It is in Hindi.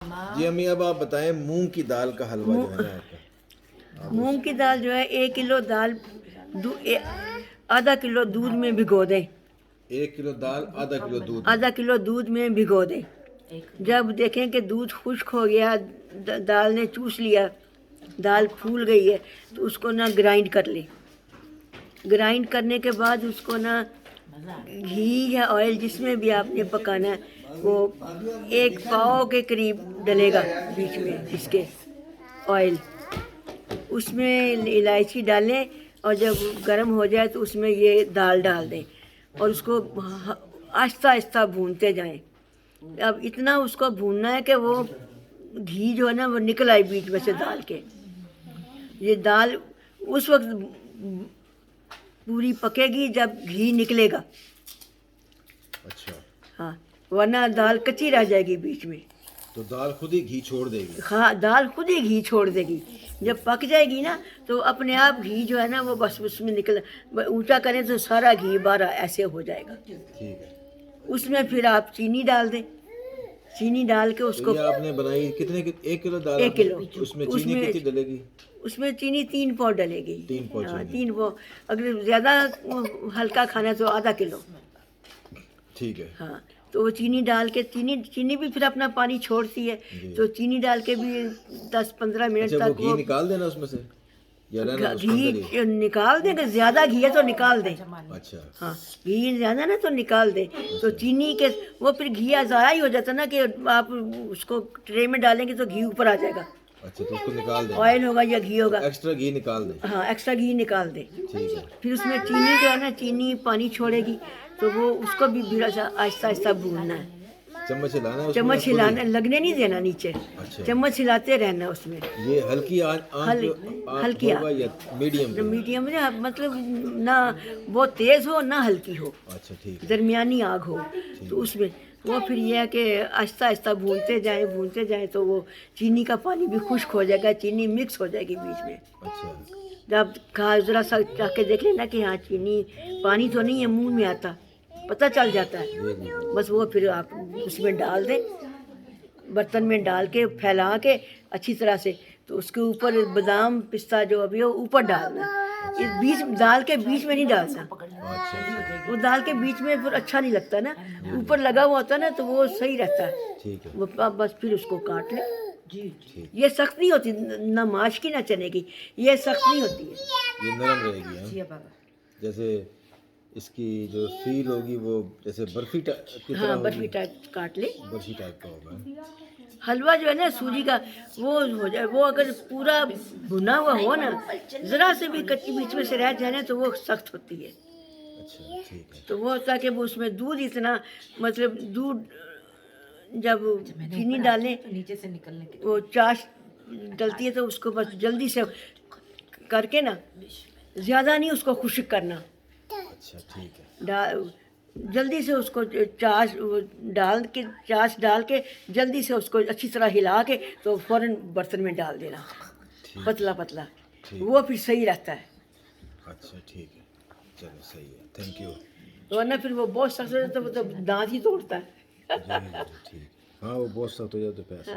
जी अम्मी, अब आप बताएं मूंग की दाल का हलवा जो है ना आपका। मूंग की दाल जो है 1 किलो दाल आधा किलो दूध में भिगो दें। 1 किलो दाल आधा किलो दूध में। आधा किलो दूध में भिगो दें। जब देखें कि दूध खुश्क हो गया, दाल ने चूस लिया, दाल फूल गई है, तो उसको ना ग्राइंड कर लें। ग्राइंड करने के बाद उसको ना घी या ऑयल जिसमें भी आपने पकाना है वो 1 पाव के करीब डलेगा बीच में इसके ऑयल। उसमें इलायची डालें और जब गर्म हो जाए तो उसमें ये दाल डाल दें और उसको आहिस्ता आहिस्ता भूनते जाएं। अब इतना उसको भूनना है कि वो घी जो है ना वो निकल आए बीच में से दाल के। ये दाल उस वक्त पूरी पकेगी जब घी निकलेगा। अच्छा, हाँ, वरना दाल कच्ची रह जाएगी बीच में। तो दाल खुद ही घी छोड़ देगी। हाँ, दाल खुद ही घी छोड़ देगी। जब पक जाएगी ना तो अपने आप घी जो है ना वो बस उसमें निकल, ऊंचा करें तो सारा घी बाहर ऐसे हो जाएगा। ठीक है। उसमें फिर आप चीनी डाल दें। चीनी डाल के तो उसको ये आपने बनाई कितने की? 1 किलो दाल 1 किलो, उसमें चीनी कितनी डलेगी? उसमें चीनी 3 पाव डलेगी। 3 पाव हाँ, चीनी। 3 पाव। अगर ज़्यादा हल्का खाना है तो आधा किलो। ठीक है। हाँ, तो वो चीनी डाल के चीनी भी फिर अपना पानी छोड़ती है, तो चीनी डाल के भी 10-15 मिनट अच्छा, वो तक घी निकाल देना उसमें से या रहना उसके अंदर ही? घी निकाल दें। अगर ज़्यादा घी है तो निकाल दें। अच्छा। हाँ, घी ज़्यादा ना तो निकाल दें। तो चीनी के वो फिर घी ज़ाया ही हो जाता ना कि आप उसको ट्रे में डालेंगे तो घी ऊपर आ जाएगा। अच्छा, तो उसको निकाल दें। ऑयल होगा या घी होगा। एक्स्ट्रा घी निकाल दें। हाँ, एक्स्ट्रा घी निकाल दें। ठीक है। फिर उसमें चीनी जो है ना, चीनी पानी छोड़ेगी तो वो उसको भी थोड़ा सा आहिस्ता आहिस्ता भूनना है। चम्मच हिलाना है उसमें चम्मच या खुद ही? हिलाना, लगने नहीं देना नीचे। अच्छा। चम्मच हिलाते रहना उसमें। ये हल्की आंच हल्की होगा या मीडियम पे? मीडियम में, मतलब ना बहुत तेज़ हो ना हल्की हो, अच्छा, ठीक है। दरमियानी आग हो। तो उसमें वो फिर यह है कि आहिस्ता आहिस्ता भूनते जाएं तो वो चीनी का पानी भी खुश्क हो जाएगा, चीनी मिक्स हो जाएगी बीच में। अच्छा। जब खा ज़रा सा चाह के देख लेना कि हाँ चीनी, पानी तो नहीं है मुंह में आता, पता चल जाता है। बस वो फिर आप उसमें डाल दें, बर्तन में डाल के फैला के अच्छी तरह से। तो उसके ऊपर बादाम पिस्ता जो अभी हो ऊपर डालना। इस बीच दाल के बीच में नहीं डालना। अच्छा। वो दाल के बीच में फिर अच्छा नहीं लगता ना, ऊपर लगा हुआ होता है ना तो वो सही रहता है। ठीक है। वो आप बस फिर उसको काट लें। ठीक। ये सख्त नहीं होती, ना माश की ना चने की, ये सख्त नहीं होती है। ये नरम रहेगी। हाँ? जैसे इसकी जो फील होगी वो जैसे बर्फी की तरह हाँ, होगी। बर्फी टाइप काट ले। बर्फी टाइप का होगा। हलवा जो है ना सूजी का, वो हो जाए, वो अगर पूरा भुना हुआ हो ना, ज़रा से भी कच्ची बीच में से रह जाए ना तो वो सख्त होती है। अच्छा, ठीक है। तो वो ताकि वो उसमें दूध इतना, मतलब दूध जब चीनी डालें नीचे से निकलने के वो चाश डलती है तो उसको बस जल्दी से करके ना, ज़्यादा नहीं उसको खुश्क करना। अच्छा, ठीक है। जल्दी से उसको चाश डाल के जल्दी से उसको अच्छी तरह हिला के तो फ़ौरन बर्तन में डाल देना, पतला पतला। ठीक। वो फिर सही रहता है। अच्छा, ठीक है। चलो सही है, थैंक यू। वरना फिर वो बहुत सख्त हो जाता है, वो तो दांत ही तोड़ता है। जी जी, ठीक। हाँ, वो बहुत सख्त हो जाए तो पैसा